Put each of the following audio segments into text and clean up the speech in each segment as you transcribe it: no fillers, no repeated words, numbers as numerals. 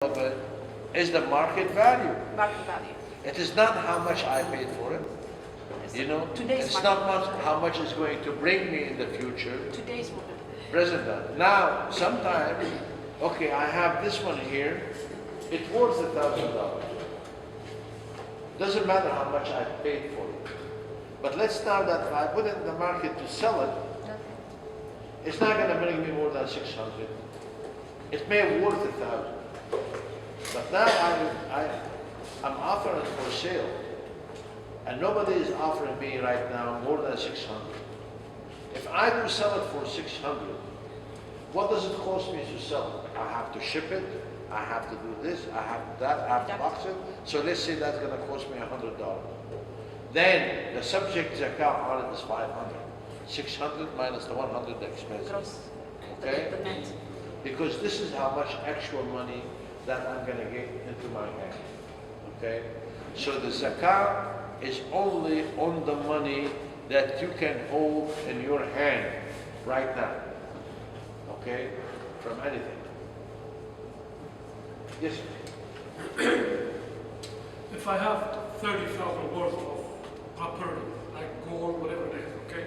of it is the market value. Market value. It is not how much I paid for it. You know, Today's it's market not much value. how much it's going to bring me in the future. Today's market. Present value. Now, sometimes, okay, I have this one here. It's worth $1,000. Doesn't matter how much I paid for it. But let's now that if I put it in the market to sell it, it's not going to bring me more than 600. It may be worth 1,000. But now I'm offering for sale. And nobody is offering me right now more than 600. If I do sell it for 600, what does it cost me to sell it? I have to ship it, I have to do this, I have that, I have to box it. So let's say that's going to cost me $100. Then the subject zakah on it is 500. 600 minus the 100 expenses. Gross. Okay? The net. Because this is how much actual money that I'm going to get into my hand. Okay? So the zakah is only on the money that you can hold in your hand right now. Okay? From anything. Yes, sir. If I have 30,000 worth of property, like gold, whatever it is, okay?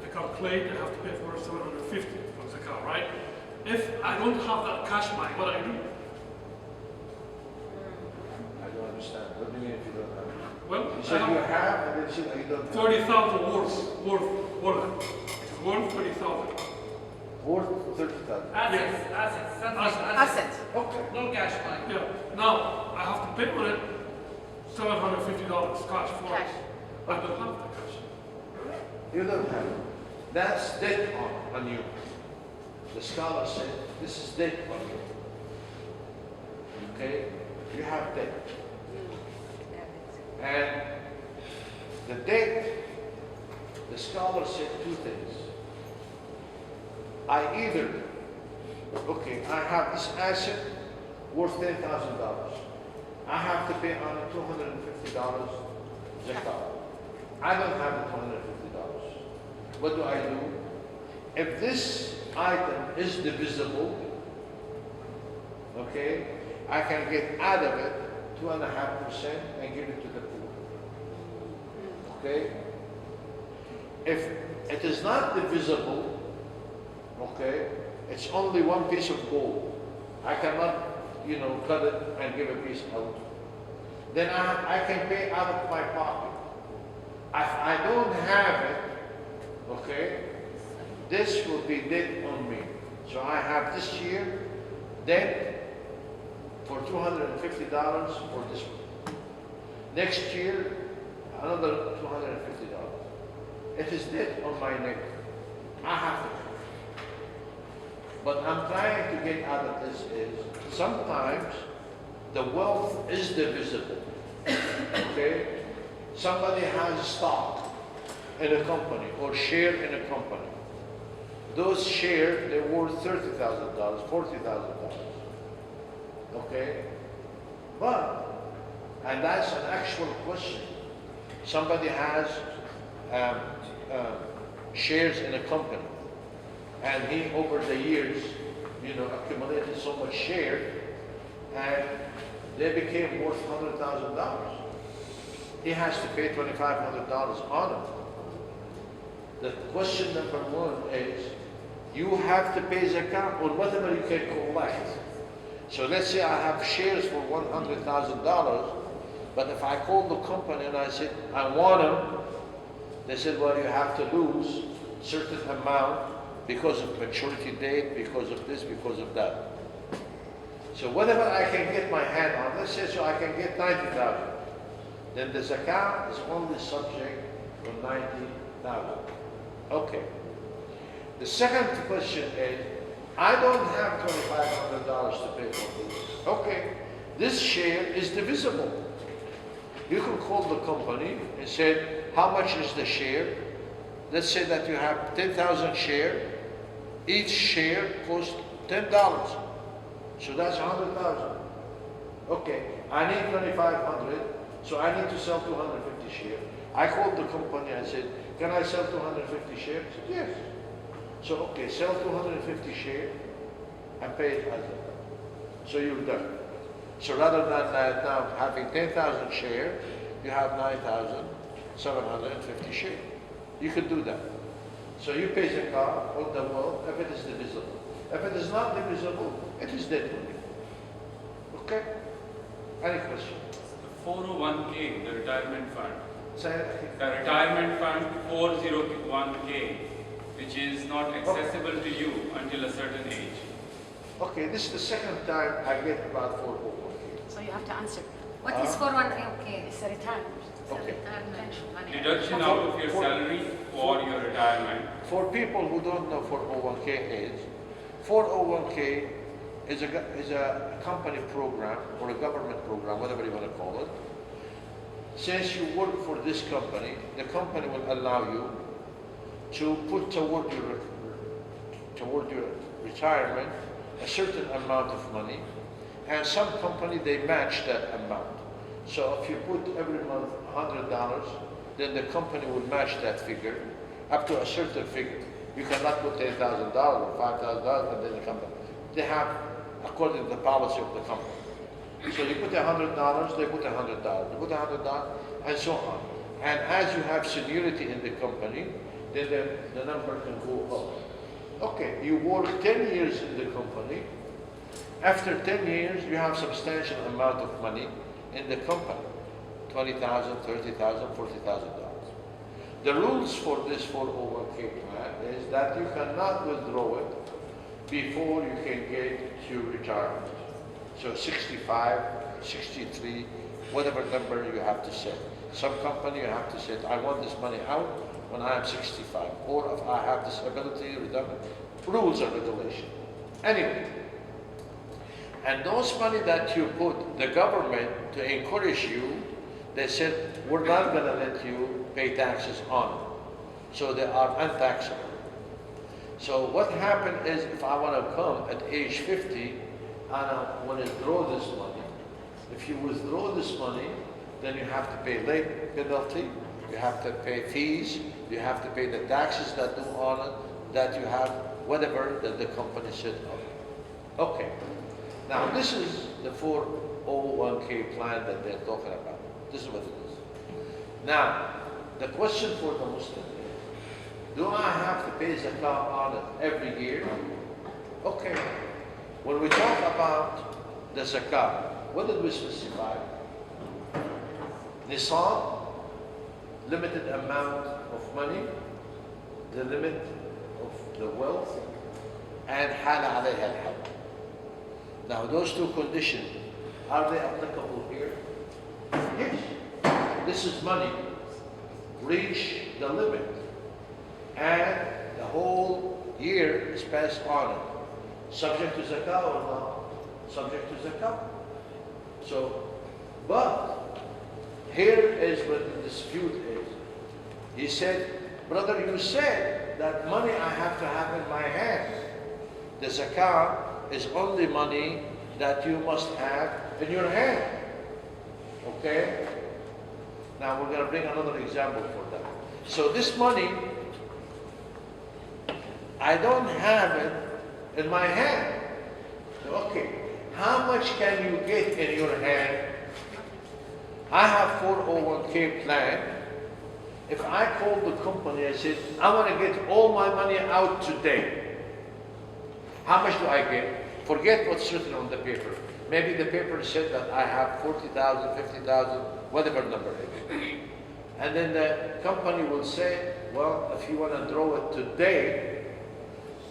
I calculate I have to pay for 750 for zakah, right? If I don't have that cash money, what I do? I don't understand. What do you mean if you don't have it? Well, You said you have, and then you said you don't have. 30,000 worth. It is worth 30,000. Worth 30,000. Assets, something Asset. Okay. No cash money. Yeah. Now, I have to pay on it $750 cash for Cash. it. I don't have that cash. You don't have it. That's debt on you. The scholar said, this is debt on you. Okay? You have debt. And the debt, the scholar said two things. I either, okay, I have this asset worth $10,000. I have to pay on it $250 zakah. I don't have the $250. What do I do? If this item is divisible, okay, I can get out of it 2.5% and give it to the poor. Okay? If it is not divisible, okay, it's only one piece of gold. I cannot, cut it and give a piece out. Then I can pay out of my pocket. If I don't have it, okay, this will be debt on me. So I have this year debt for $250 for this one. Next year, another $250. It is debt on my neck. I have to pay. But I'm trying to get out of this is sometimes the wealth is divisible. Okay? Somebody has stock in a company or share in a company. Those shares, they're worth $30,000, $40,000. Okay? But, and that's an actual question. Somebody has shares in a company. And he, over the years, accumulated so much share, and they became worth $100,000. He has to pay $2,500 on it. The question number one is, you have to pay zakah on whatever you can collect. So let's say I have shares for $100,000, but if I call the company and I said, I want them, they said, well, you have to lose a certain amount because of maturity date, because of this, because of that. So whatever I can get my hand on, let's say so I can get 90,000, then the zakah is only subject to 90,000. Okay. The second question is, I don't have $2,500 to pay for this. Okay. This share is divisible. You can call the company and say, how much is the share? Let's say that you have 10,000 shares. Each share costs $10. So that's 100,000. Okay, I need 2,500, so I need to sell 250 shares. I called the company and said, can I sell 250 shares? He said, yes. So, okay, sell 250 shares and pay it as a. So you're done. So rather than now having 10,000 share, you have 9,750 share. You can do that. So you pay zakah on the wealth if it is divisible. If it is not divisible, it is dead money. Okay? Any question? The 401k, the retirement fund. Say it. The retirement fund 401k, which is not accessible to you until a certain age. Okay, this is the second time I get about 401k. So you have to answer. What is 401k? Okay, it's a retirement. Okay. Pension money. Deduction out of your salary for your retirement. For people who don't know 401k is, 401k is a company program or a government program, whatever you want to call it. Since you work for this company, the company will allow you to put toward your retirement a certain amount of money, and some company they match that amount. So if you put every month $100, then the company will match that figure up to a certain figure. You cannot put $10,000 or $5,000 and then the company. They have, according to the policy of the company. So you put $100, they put $100. You put $100, and so on. And as you have seniority in the company, then the number can go up. Okay, you work 10 years in the company. After 10 years, you have substantial amount of money in the company. $20,000, $30,000, $40,000. The rules for this 401k plan is that you cannot withdraw it before you can get to retirement. So 65, 63, whatever number you have to set. Some company you have to say, I want this money out when I am 65, or if I have disability, redundant, rules and regulation. Anyway, and those money that you put, the government, to encourage you, they said, we're not gonna let you pay taxes on it. So they are untaxable. So what happened is, if I wanna come at age 50, and I wanna withdraw this money, if you withdraw this money, then you have to pay late penalty, you have to pay fees, you have to pay the taxes that do on it, that you have, whatever that the company said of it. Okay. Now this is the 401k plan that they're talking about. This is what it is. Now, the question for the Muslim is, do I have to pay zakah on it every year? Okay. When we talk about the zakah, what did we specify? Nisab, limited amount of money, the limit of the wealth, and hala alayha al-hawl. Now those two conditions, are they applicable here? Yes. This is money, reach the limit, and the whole year is passed on it. Subject to zakah or not? Subject to zakah. So, but here is what the dispute is. He said, brother, you said that money I have to have in my hand. The zakah is only money that you must have in your hand. Okay? Now we're going to bring another example for that. So this money, I don't have it in my hand. Okay, how much can you get in your hand? I have 401k plan. If I call the company and said, I want to get all my money out today, how much do I get? Forget what's written on the paper. Maybe the paper said that I have 40,000, 50,000, whatever number it is. And then the company will say, well, if you want to draw it today,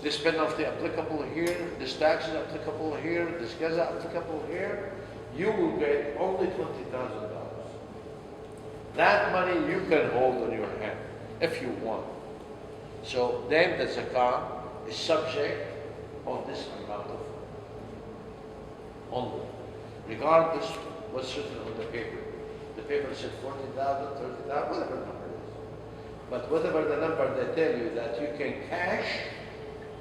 this penalty applicable here, this tax is applicable here, this gaza applicable here, you will get only $20,000. That money you can hold in your hand if you want. So then the zakah is subject on this amount of only, regardless what's written on the paper. The paper said 40,000, 30,000, whatever the number is. But whatever the number they tell you that you can cash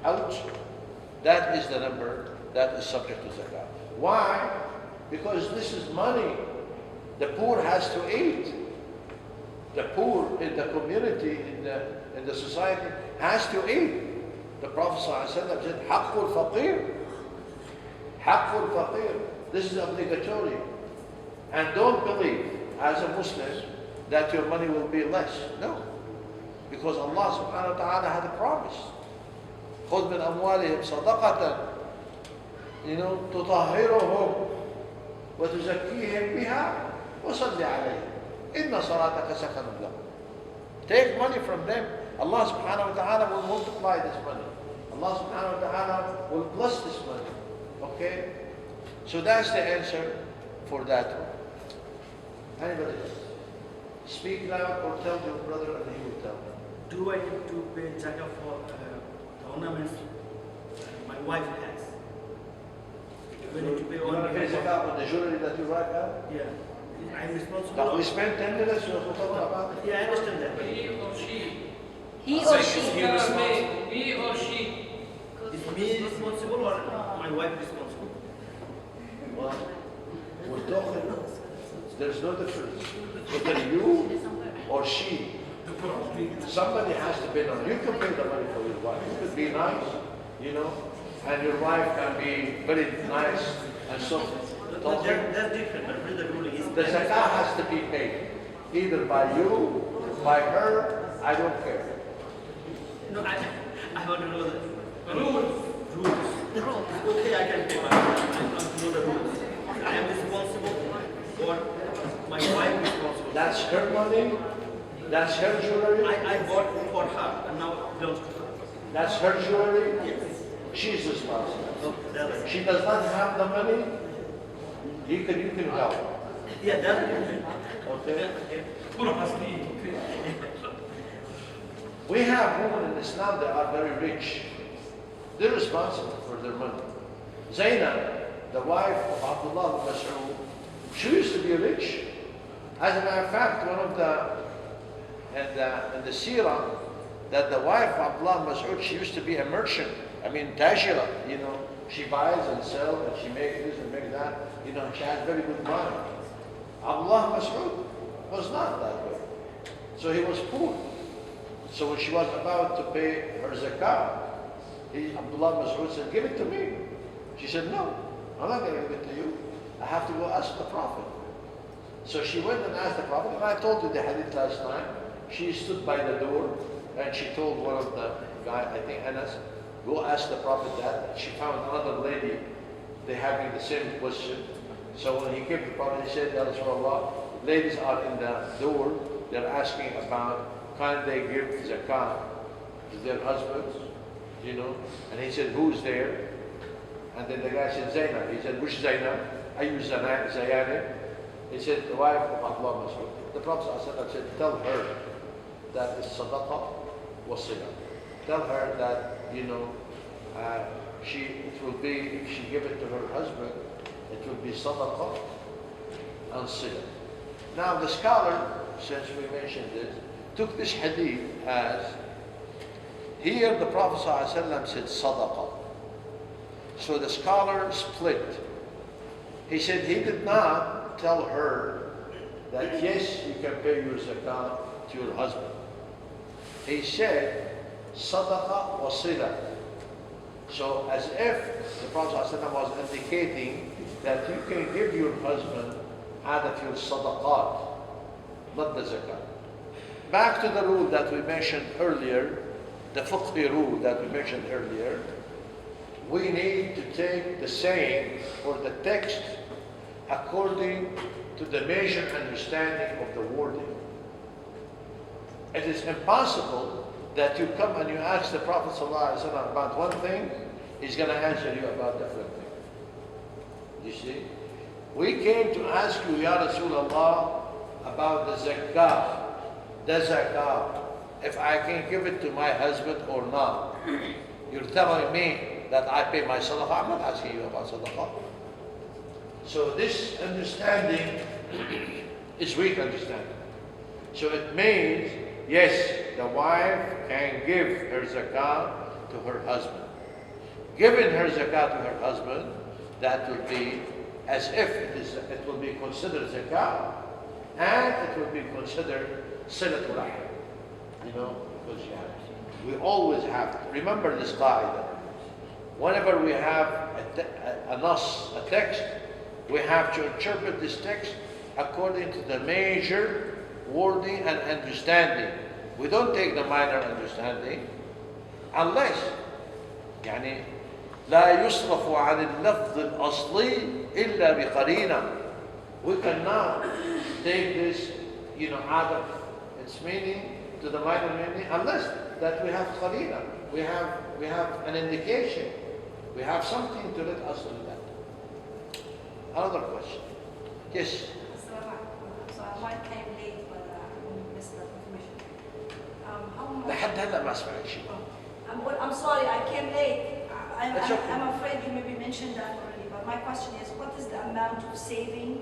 out, that is the number that is subject to zakah. Why? Because this is money. The poor has to eat. The poor in the community, in the society, has to eat. The Prophet ﷺ said, حَقُّ الْفَقِيرِ حَقُّ الْفَقِيرِ This is obligatory. And don't believe, as a Muslim, that your money will be less. No. Because Allah subhanahu wa ta'ala had a promise. خذ من أموالهم صدقة تطهرهم وتزكيهم بها وصل عليهم إن صلاتك سكن لهم. Take money from them. Allah subhanahu wa ta'ala will multiply this money. Allah subhanahu wa ta'ala will bless this money. Okay? So that's the answer for that one. Anybody else? Speak loud or tell your brother and he will tell. Do I need to pay zakah for the ornaments my wife has? Do I need to pay You want to pay zakah on the jewelry that you write out? Yeah. I'm responsible. But we spent 10 minutes to talk about it. Yeah, I understand that. He or she. He So or is she. he responsible? He or she. Is me responsible or my wife responsible? Well, we're talking, there's no difference. Whether you or she, somebody has to pay them. You can pay the money for your wife. You could be nice, and your wife can be very nice and so That's different. But really the ruling is the zakah has to be paid, either by you, by her, I don't care. No, I want to know the Rules. rules. The rule. Okay, I can pay, but I want to know the rules. I am responsible or my wife responsible. That's her money, that's her jewelry, I bought for her and now it belongs to her. that's her jewelry, Yes. she's responsible. So that's She does not have the money, you can help. yeah, that's different. Okay? Okay. We have women in Islam that are very rich. They're responsible for their money. Zainab, the wife of Abdullah ibn Mas'ud, she used to be rich. As a matter of fact, one of in the seerah, that the wife of Abdullah ibn Mas'ud, she used to be a merchant. Tajira, she buys and sells and she makes this and makes that. She has very good money. Abdullah ibn Mas'ud was not that way. So he was poor. So when she was about to pay her zakah, Abdullah Mas'ud said, give it to me. She said, no, I'm not going to give it to you. I have to go ask the Prophet. So she went and asked the Prophet, and I told you the hadith last night. She stood by the door, and she told one of the guy, I think Anas, go ask the Prophet that. She found another lady, they having the same question. So when he came to the Prophet, he said, Ya Rasulullah, ladies are in the door, they're asking about, can they give zakah to their husbands, And he said, who's there? And then the guy said, Zainab. He said, which Zainab? Are you Zayanib? He said, the wife of Abdullah Mas'ud. The Prophet ﷺ said, tell her that it's sadaqah wasila. Tell her that, it will be, if she give it to her husband, it will be sadaqah and sila. Now the scholar, since we mentioned this, took this hadith as, here the Prophet ﷺ said sadaqah. So the scholar split. He said he did not tell her that yes, you can pay your zakah to your husband. He said sadaqah wasila. So as if the Prophet ﷺ was indicating that you can give your husband out of your sadaqat, not the zakah. Back to the rule that we mentioned earlier, the fiqhi rule that we mentioned earlier, we need to take the saying or the text according to the measured understanding of the wording. It is impossible that you come and you ask the Prophet ﷺ about one thing, he's going to answer you about different thing. You see? We came to ask you, Ya Rasulullah, about the zakah. The zakah, if I can give it to my husband or not. You're telling me that I pay my sadaqah. I'm not asking you about sadaqah. So this understanding is weak understanding. So it means, yes, the wife can give her zakah to her husband. Giving her zakah to her husband, that will be as if it will be considered zakah, and it will be considered silatul rahim. Because we always have to remember this qaida. Whenever we have a nas, a text, We have to interpret this text according to the major wording and understanding. We don't take the minor understanding unless يعني لا يصرف عن اللفظ الأصلي إلا بقرينة. We cannot take this, out of its meaning to the minor meaning unless that we have qarina. We have an indication. We have something to let us do that. Another question. Yes. So I might came late, but I missed the information. How much? لحد هلا ما سمعت شيء. I'm sorry, I came late. That's okay. I'm afraid you maybe mentioned that already, but my question is, what is the amount of saving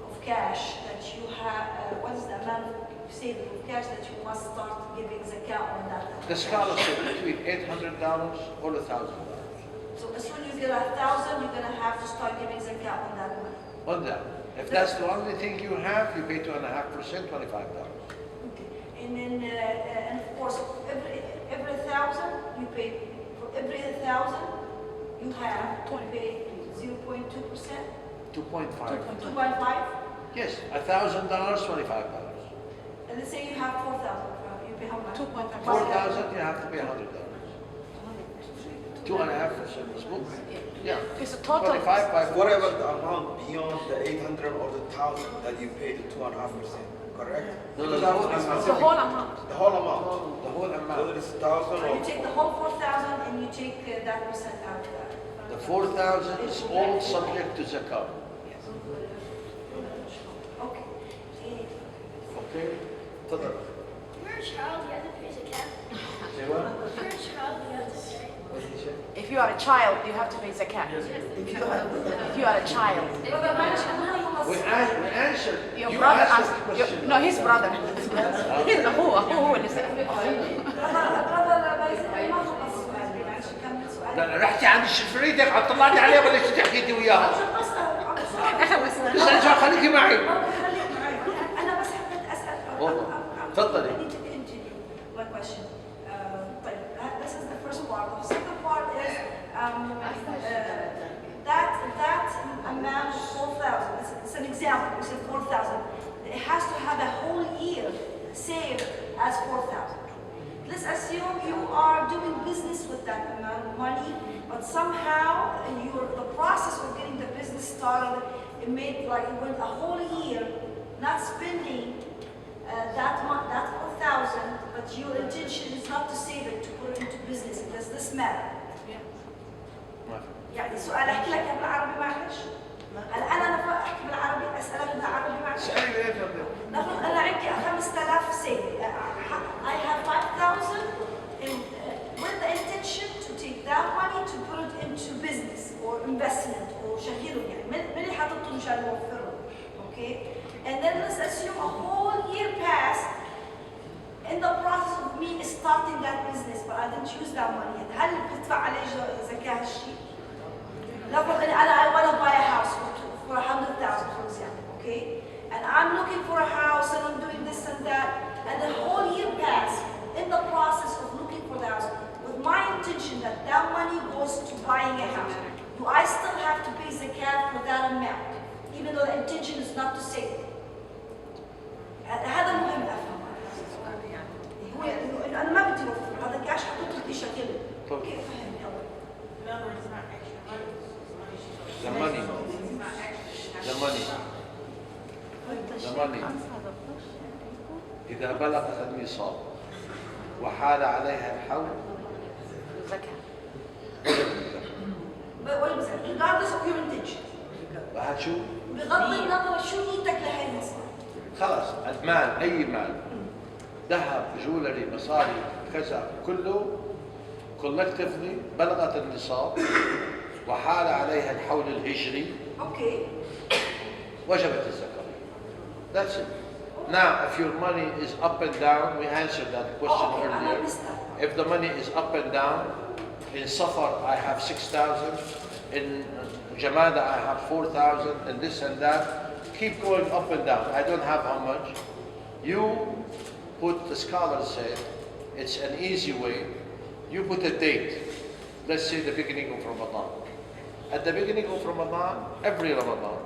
of cash that you have? What is the amount of saving of cash that you must start giving zakah on that? The scholarship between $800 or $1,000. So as soon as you get 1,000, you're gonna have to start giving zakah on that money. On that. If that's the only thing you have, you pay 2.5%, $25. Okay. And then, and of course, every 1,000 you pay. For every 1,000 you have to pay 0.2%, 2.5. 2.5. Yes, $1,000, $25. And let's say you have 4,000, you pay how much? 2.5. 4,000, you have to pay $100. 2.5%. مظبوط? Yeah. Okay, so total. 25 by Whatever the amount beyond the 800 or the 1,000 that you pay the 2.5%, correct? No, The whole amount. The whole amount. The whole Whether amount. it's 1,000 So or you take the whole 4,000 and you take that percent out of that. The 4,000 is all subject to zakah. Okay. Okay? تفضل. If you're a child, you have to pay zakat. Say what? If you're a child, you have to pay. What did you say? If you are a child, you have to pay zakat. If you are a child. We answered. Your You brother asked asked, the question. no, his brother. هو اللي سأل. لا رحتي عند الشفريتك عطلعني عليها ولا شو حكيتي وياها؟ استنى شوي خليكي معي. أنا بس حبيت أسأل. تفضلي. I need to continue my question. طيب, this is the first part. The second part is that amount of 4,000. It's an example. We said 4,000. It has to have a whole year saved as 4,000. Let's assume you are doing business with that amount of money, but somehow the process of getting the business started, it went a whole year not spending that 4,000, but your intention is not to save it, to put it into business. Does this matter? يعني سؤال احكي لك بالعربي معلش؟ هلا انا احكي بالعربي اسالك بالعربي معلش؟ اسألي ايه تفضل. نفرض انا عندي 5,000 سيف. I have 5,000 with the intention to take that money to put it into business or investment or شغله يعني من اللي حاططه مشان يوفره. Okay? And then let's assume a whole year passed in the process of me starting that business, but I didn't use that money yet. هل بتدفع عليه زكاة هالشيء؟ نفرض اني I want to buy a house for 100,000 for example, okay? And I'm looking for a house and I'm doing this and that, and the whole year passed in the process of looking for the house with my intention that that money goes to buying a house. Do I still have to pay zakat for that amount, even though the intention is not to save it? هذا مهم افهم. هو إنه انا ما بدي اوفر هذا كاش حطيته بدي شغله. كيف فهمني اول؟ The money. The money. The money. إذا بلغت النصاب وحال عليها الحول زكاة. regardless of your intention. وهذا شو؟ بغض النظر شو نيتك لهي المصاري. خلاص المال أي مال ذهب جولري مصاري كذا كله collectively بلغت النصاب وحال عليها الحول الهجري Okay. وجبت الزكاة. That's it. Now, if your money is up and down, we answered that question Okay, I earlier. missed that. If the money is up and down, in Safar I have 6,000, in Jamada I have 4,000, and this and that. Keep going up and down. I don't have how much. You put, the scholars say, it's an easy way. You put a date. Let's say the beginning of Ramadan. at the beginning of Ramadan, every Ramadan,